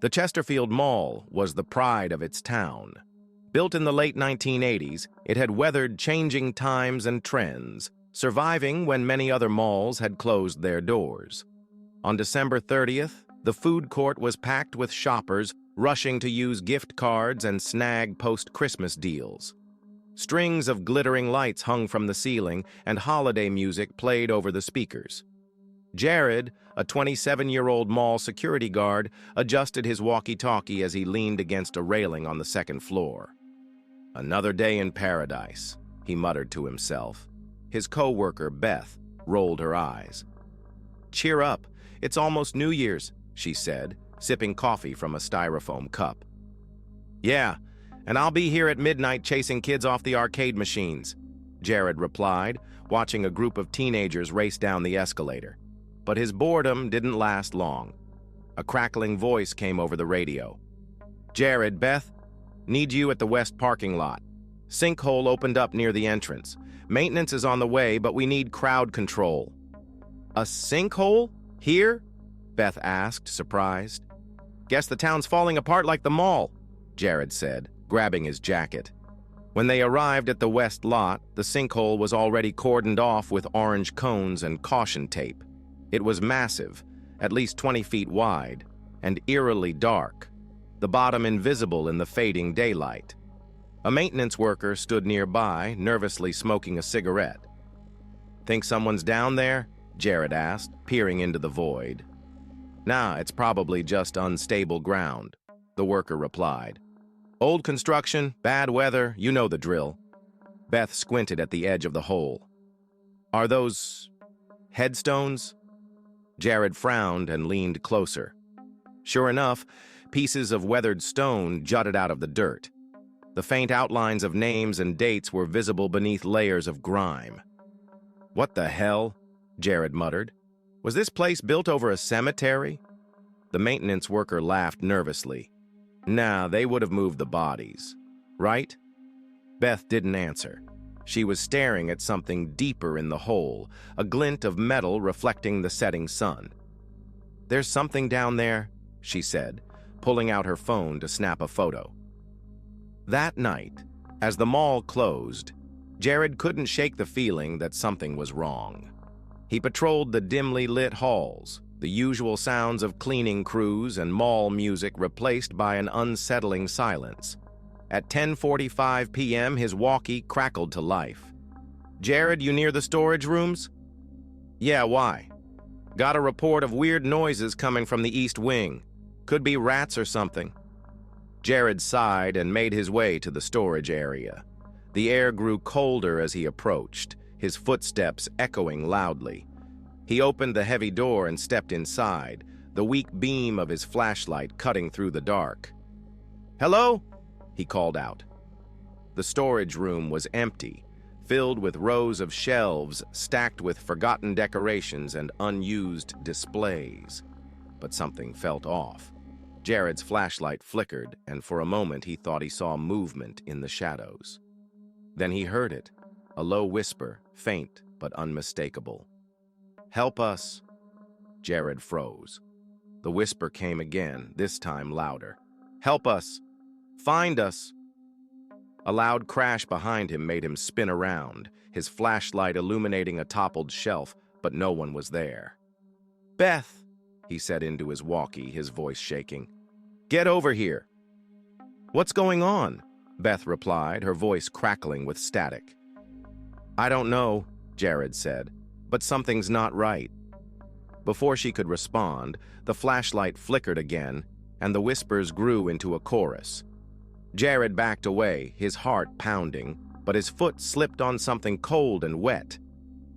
The Chesterfield Mall was the pride of its town. Built in the late 1980s, it had weathered changing times and trends, surviving when many other malls had closed their doors. On December 30th, the food court was packed with shoppers rushing to use gift cards and snag post-Christmas deals. Strings of glittering lights hung from the ceiling, and holiday music played over the speakers. Jared, a 27-year-old mall security guard, adjusted his walkie-talkie as he leaned against a railing on the second floor. "Another day in paradise," he muttered to himself. His co-worker, Beth, rolled her eyes. "Cheer up, it's almost New Year's," she said, sipping coffee from a styrofoam cup. "Yeah, and I'll be here at midnight chasing kids off the arcade machines," Jared replied, watching a group of teenagers race down the escalator. But his boredom didn't last long. A crackling voice came over the radio. "Jared, Beth, need you at the west parking lot. Sinkhole opened up near the entrance. Maintenance is on the way, but we need crowd control." "A sinkhole? Here?" Beth asked, surprised. "Guess the town's falling apart like the mall," Jared said, grabbing his jacket. When they arrived at the west lot, the sinkhole was already cordoned off with orange cones and caution tape. It was massive, at least 20 feet wide, and eerily dark, the bottom invisible in the fading daylight. A maintenance worker stood nearby, nervously smoking a cigarette. "Think someone's down there?" Jared asked, peering into the void. "Nah, it's probably just unstable ground," the worker replied. "Old construction, bad weather, you know the drill." Beth squinted at the edge of the hole. "Are those headstones?" Jared frowned and leaned closer. Sure enough, pieces of weathered stone jutted out of the dirt. The faint outlines of names and dates were visible beneath layers of grime. "What the hell?" Jared muttered. "Was this place built over a cemetery?" The maintenance worker laughed nervously. "Nah, they would have moved the bodies. Right?" Beth didn't answer. She was staring at something deeper in the hole, a glint of metal reflecting the setting sun. "There's something down there," she said, pulling out her phone to snap a photo. That night, as the mall closed, Jared couldn't shake the feeling that something was wrong. He patrolled the dimly lit halls, the usual sounds of cleaning crews and mall music replaced by an unsettling silence. At 10:45 p.m., his walkie crackled to life. "Jared, you near the storage rooms?" "Yeah, why?" "Got a report of weird noises coming from the east wing. Could be rats or something." Jared sighed and made his way to the storage area. The air grew colder as he approached, his footsteps echoing loudly. He opened the heavy door and stepped inside, the weak beam of his flashlight cutting through the dark. "Hello?" he called out. The storage room was empty, filled with rows of shelves stacked with forgotten decorations and unused displays. But something felt off. Jared's flashlight flickered, and for a moment he thought he saw movement in the shadows. Then he heard it, a low whisper, faint but unmistakable. "Help us." Jared froze. The whisper came again, this time louder. "Help us! Find us!" A loud crash behind him made him spin around, his flashlight illuminating a toppled shelf, but no one was there. "Beth," he said into his walkie, his voice shaking. "Get over here." "What's going on?" Beth replied, her voice crackling with static. "I don't know," Jared said, "but something's not right." Before she could respond, the flashlight flickered again, and the whispers grew into a chorus. Jared backed away, his heart pounding, but his foot slipped on something cold and wet.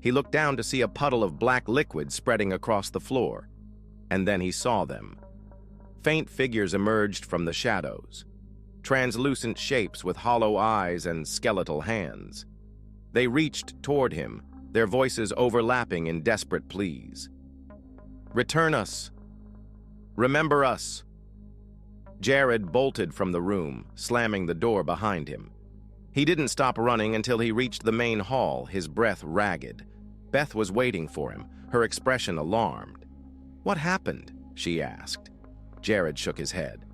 He looked down to see a puddle of black liquid spreading across the floor, and then he saw them. Faint figures emerged from the shadows, translucent shapes with hollow eyes and skeletal hands. They reached toward him, their voices overlapping in desperate pleas. "Return us! Remember us!" Jared bolted from the room, slamming the door behind him. He didn't stop running until he reached the main hall, his breath ragged. Beth was waiting for him, her expression alarmed. "What happened?" she asked. Jared shook his head.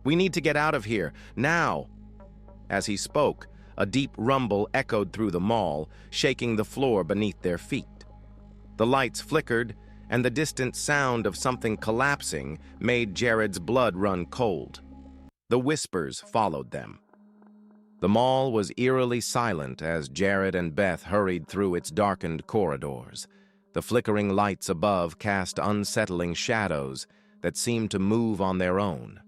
"We need to get out of here, now!" As he spoke, a deep rumble echoed through the mall, shaking the floor beneath their feet. The lights flickered, and the distant sound of something collapsing made Jared's blood run cold. The whispers followed them. The mall was eerily silent as Jared and Beth hurried through its darkened corridors. The flickering lights above cast unsettling shadows that seemed to move on their own.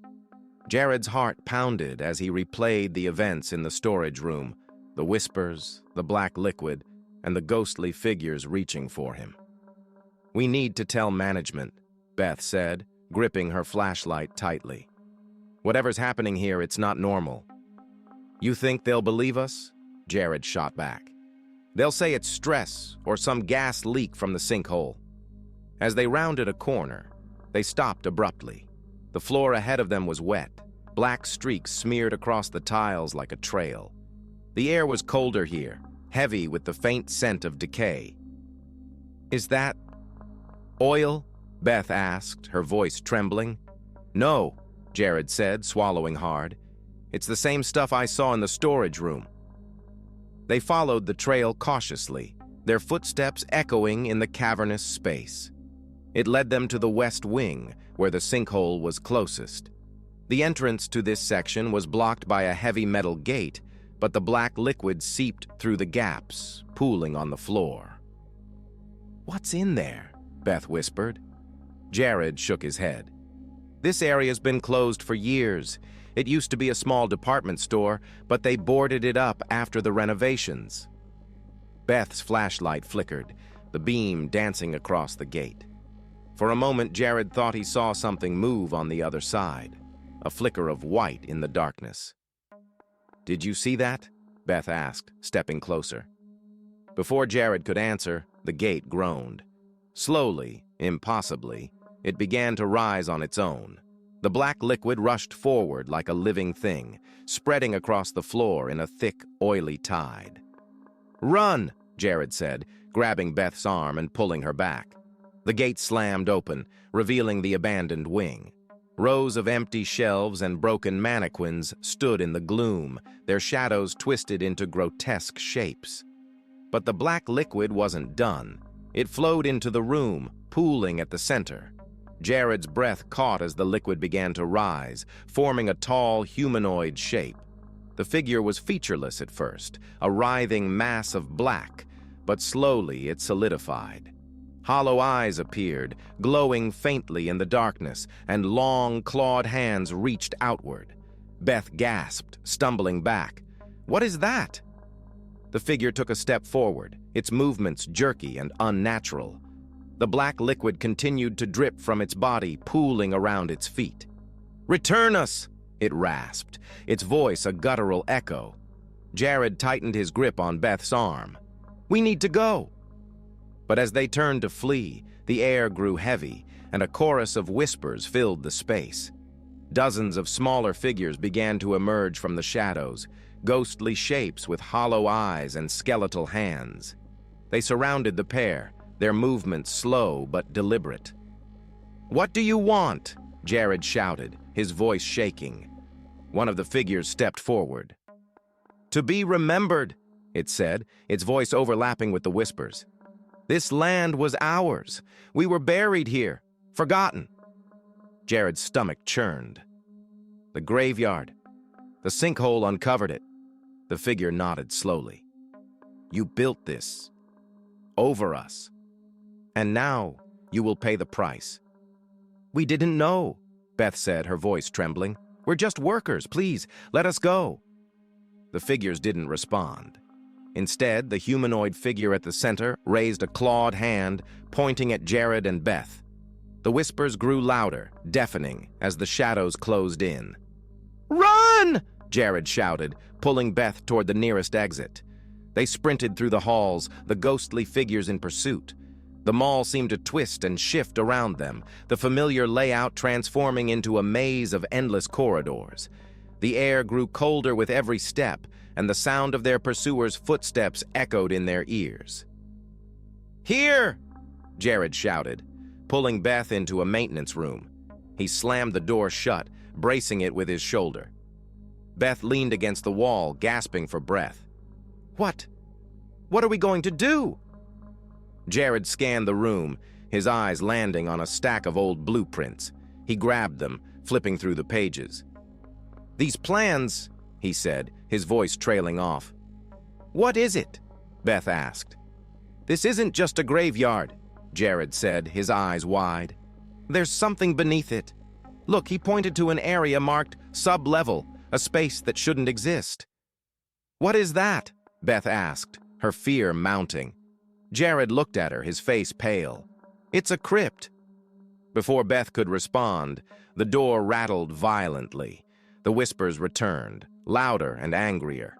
Jared's heart pounded as he replayed the events in the storage room, the whispers, the black liquid, and the ghostly figures reaching for him. "We need to tell management," Beth said, gripping her flashlight tightly. "Whatever's happening here, it's not normal." "You think they'll believe us?" Jared shot back. "They'll say it's stress or some gas leak from the sinkhole." As they rounded a corner, they stopped abruptly. The floor ahead of them was wet. Black streaks smeared across the tiles like a trail. The air was colder here, heavy with the faint scent of decay. "Is that oil?" Beth asked, her voice trembling. "No," Jared said, swallowing hard. "It's the same stuff I saw in the storage room." They followed the trail cautiously, their footsteps echoing in the cavernous space. It led them to the west wing, where the sinkhole was closest. The entrance to this section was blocked by a heavy metal gate, but the black liquid seeped through the gaps, pooling on the floor. "What's in there?" Beth whispered. Jared shook his head. "This area's been closed for years. It used to be a small department store, but they boarded it up after the renovations." Beth's flashlight flickered, the beam dancing across the gate. For a moment, Jared thought he saw something move on the other side, a flicker of white in the darkness. "Did you see that?" Beth asked, stepping closer. Before Jared could answer, the gate groaned. Slowly, impossibly, it began to rise on its own. The black liquid rushed forward like a living thing, spreading across the floor in a thick, oily tide. "Run!" Jared said, grabbing Beth's arm and pulling her back. The gate slammed open, revealing the abandoned wing. Rows of empty shelves and broken mannequins stood in the gloom, their shadows twisted into grotesque shapes. But the black liquid wasn't done. It flowed into the room, pooling at the center. Jared's breath caught as the liquid began to rise, forming a tall, humanoid shape. The figure was featureless at first, a writhing mass of black, but slowly it solidified. Hollow eyes appeared, glowing faintly in the darkness, and long, clawed hands reached outward. Beth gasped, stumbling back. "What is that?" The figure took a step forward, its movements jerky and unnatural. The black liquid continued to drip from its body, pooling around its feet. "Return us!" it rasped, its voice a guttural echo. Jared tightened his grip on Beth's arm. "We need to go!" But as they turned to flee, the air grew heavy, and a chorus of whispers filled the space. Dozens of smaller figures began to emerge from the shadows, ghostly shapes with hollow eyes and skeletal hands. They surrounded the pair, their movements slow but deliberate. "What do you want?" Jared shouted, his voice shaking. One of the figures stepped forward. "To be remembered," it said, its voice overlapping with the whispers. "This land was ours. We were buried here, forgotten." Jared's stomach churned. "The graveyard. The sinkhole uncovered it." The figure nodded slowly. "You built this. Over us. And now you will pay the price." "We didn't know," Beth said, her voice trembling. "We're just workers. Please, let us go." The figures didn't respond. Instead, the humanoid figure at the center raised a clawed hand, pointing at Jared and Beth. The whispers grew louder, deafening, as the shadows closed in. "Run!" Jared shouted, pulling Beth toward the nearest exit. They sprinted through the halls, the ghostly figures in pursuit. The mall seemed to twist and shift around them, the familiar layout transforming into a maze of endless corridors. The air grew colder with every step, and the sound of their pursuers' footsteps echoed in their ears. "Here!" Jared shouted, pulling Beth into a maintenance room. He slammed the door shut, bracing it with his shoulder. Beth leaned against the wall, gasping for breath. What? What are we going to do? Jared scanned the room, his eyes landing on a stack of old blueprints. He grabbed them, flipping through the pages. These plans, he said, his voice trailing off. What is it? Beth asked. This isn't just a graveyard, Jared said, his eyes wide. There's something beneath it. Look, he pointed to an area marked sub-level, a space that shouldn't exist. What is that? Beth asked, her fear mounting. Jared looked at her, his face pale. It's a crypt. Before Beth could respond, the door rattled violently. The whispers returned, louder and angrier.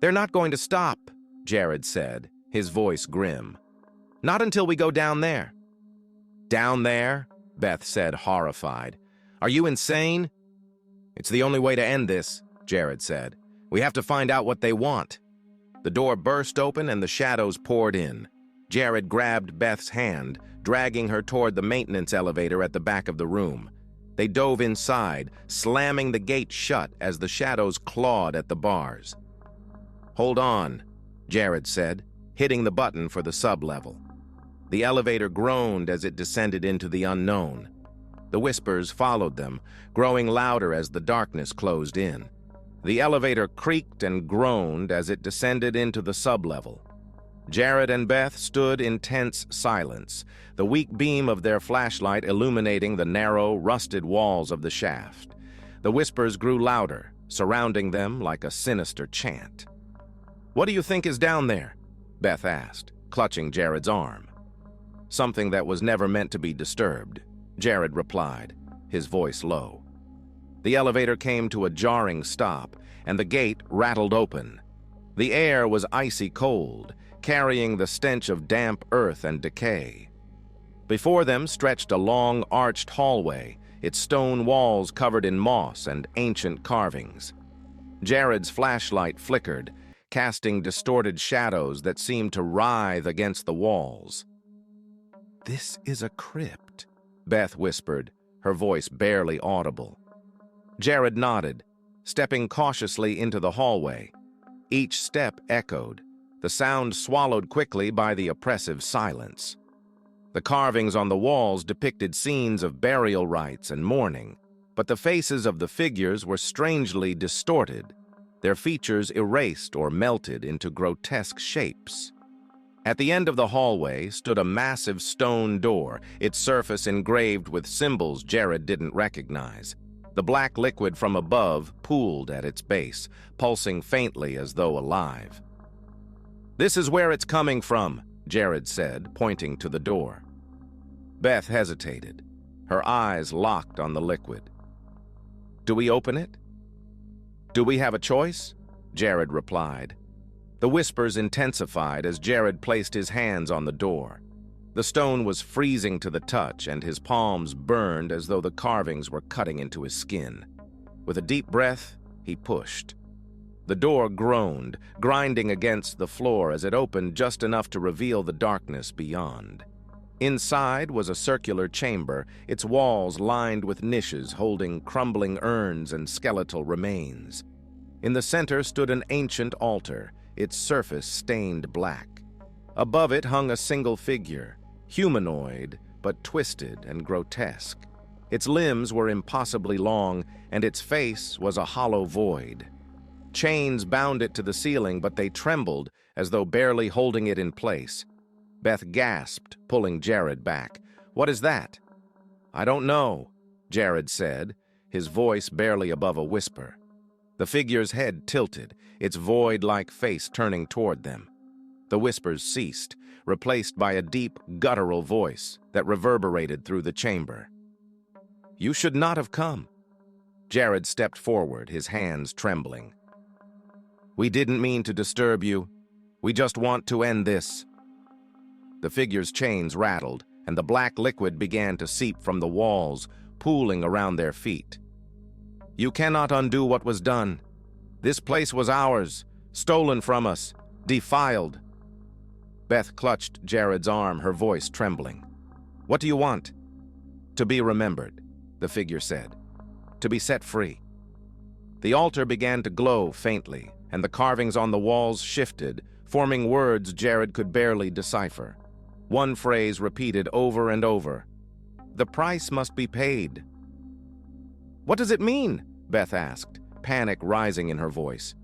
They're not going to stop, Jared said, his voice grim. Not until we go down there. Down there? Beth said, horrified. Are you insane? It's the only way to end this, Jared said. We have to find out what they want. The door burst open and the shadows poured in. Jared grabbed Beth's hand, dragging her toward the maintenance elevator at the back of the room. They dove inside, slamming the gate shut as the shadows clawed at the bars. Hold on, Jared said, hitting the button for the sub-level. The elevator groaned as it descended into the unknown. The whispers followed them, growing louder as the darkness closed in. The elevator creaked and groaned as it descended into the sub-level. Jared and Beth stood in tense silence, the weak beam of their flashlight illuminating the narrow, rusted walls of the shaft. The whispers grew louder, surrounding them like a sinister chant. What do you think is down there? Beth asked, clutching Jared's arm. Something that was never meant to be disturbed, Jared replied, his voice low. The elevator came to a jarring stop, and the gate rattled open. The air was icy cold, carrying the stench of damp earth and decay. Before them stretched a long, arched hallway, its stone walls covered in moss and ancient carvings. Jared's flashlight flickered, casting distorted shadows that seemed to writhe against the walls. This is a crypt, Beth whispered, her voice barely audible. Jared nodded, stepping cautiously into the hallway. Each step echoed, the sound swallowed quickly by the oppressive silence. The carvings on the walls depicted scenes of burial rites and mourning, but the faces of the figures were strangely distorted, their features erased or melted into grotesque shapes. At the end of the hallway stood a massive stone door, its surface engraved with symbols Jared didn't recognize. The black liquid from above pooled at its base, pulsing faintly as though alive. This is where it's coming from, Jared said, pointing to the door. Beth hesitated, her eyes locked on the liquid. Do we open it? Do we have a choice? Jared replied. The whispers intensified as Jared placed his hands on the door. The stone was freezing to the touch, and his palms burned as though the carvings were cutting into his skin. With a deep breath, he pushed. The door groaned, grinding against the floor as it opened just enough to reveal the darkness beyond. Inside was a circular chamber, its walls lined with niches holding crumbling urns and skeletal remains. In the center stood an ancient altar, its surface stained black. Above it hung a single figure, humanoid but twisted and grotesque. Its limbs were impossibly long, and its face was a hollow void. Chains bound it to the ceiling, but they trembled as though barely holding it in place. Beth gasped, pulling Jared back. What is that? I don't know, Jared said, his voice barely above a whisper. The figure's head tilted, its void-like face turning toward them. The whispers ceased, replaced by a deep, guttural voice that reverberated through the chamber. You should not have come. Jared stepped forward, his hands trembling. We didn't mean to disturb you. We just want to end this. The figure's chains rattled, and the black liquid began to seep from the walls, pooling around their feet. You cannot undo what was done. This place was ours, stolen from us, defiled. Beth clutched Jared's arm, her voice trembling. What do you want? To be remembered. the figure said. "To be set free." The altar began to glow faintly, and the carvings on the walls shifted, forming words Jared could barely decipher. One phrase repeated over and over. "The price must be paid." "What does it mean?" Beth asked, panic rising in her voice.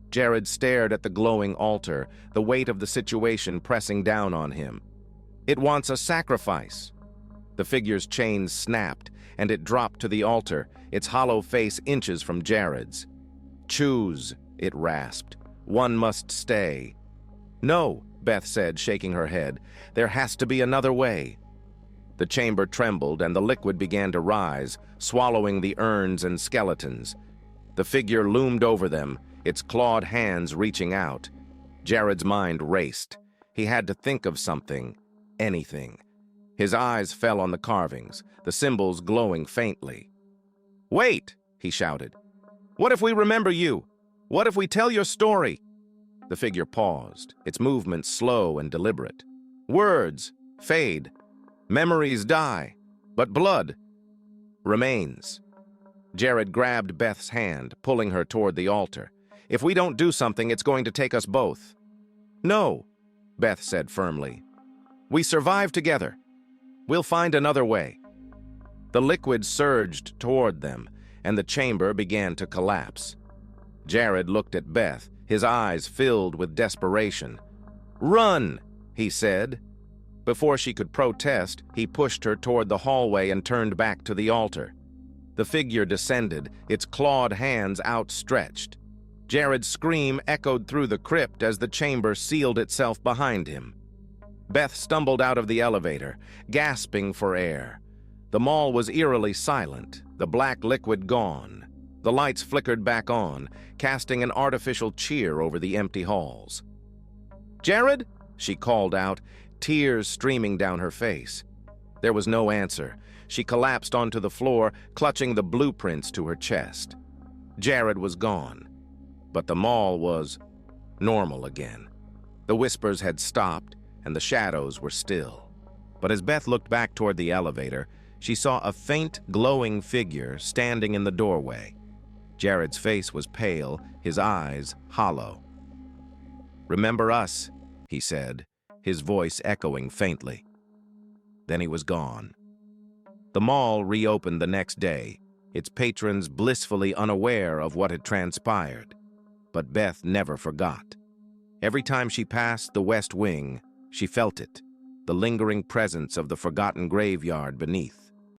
Jared stared at the glowing altar, the weight of the situation pressing down on him. "It wants a sacrifice." The figure's chains snapped, and it dropped to the altar, its hollow face inches from Jared's. "Choose," it rasped. "One must stay." "No," Beth said, shaking her head. "There has to be another way." The chamber trembled, and the liquid began to rise, swallowing the urns and skeletons. The figure loomed over them, its clawed hands reaching out. Jared's mind raced. He had to think of something, anything. His eyes fell on the carvings, the symbols glowing faintly. "Wait!" he shouted. "What if we remember you? What if we tell your story?" The figure paused, its movements slow and deliberate. "Words fade. Memories die. But blood remains." Jared grabbed Beth's hand, pulling her toward the altar. "If we don't do something, it's going to take us both." "No," Beth said firmly. "We survive together. We'll find another way." The liquid surged toward them, and the chamber began to collapse. Jared looked at Beth, his eyes filled with desperation. "Run," he said. Before she could protest, he pushed her toward the hallway and turned back to the altar. The figure descended, its clawed hands outstretched. Jared's scream echoed through the crypt as the chamber sealed itself behind him. Beth stumbled out of the elevator, gasping for air. The mall was eerily silent, the black liquid gone. The lights flickered back on, casting an artificial cheer over the empty halls. "Jared?" she called out, tears streaming down her face. There was no answer. She collapsed onto the floor, clutching the blueprints to her chest. Jared was gone, but the mall was normal again. The whispers had stopped, and the shadows were still. But as Beth looked back toward the elevator, she saw a faint, glowing figure standing in the doorway. Jared's face was pale, his eyes hollow. "Remember us," he said, his voice echoing faintly. Then he was gone. The mall reopened the next day, its patrons blissfully unaware of what had transpired. But Beth never forgot. Every time she passed the West Wing, she felt it, the lingering presence of the forgotten graveyard beneath.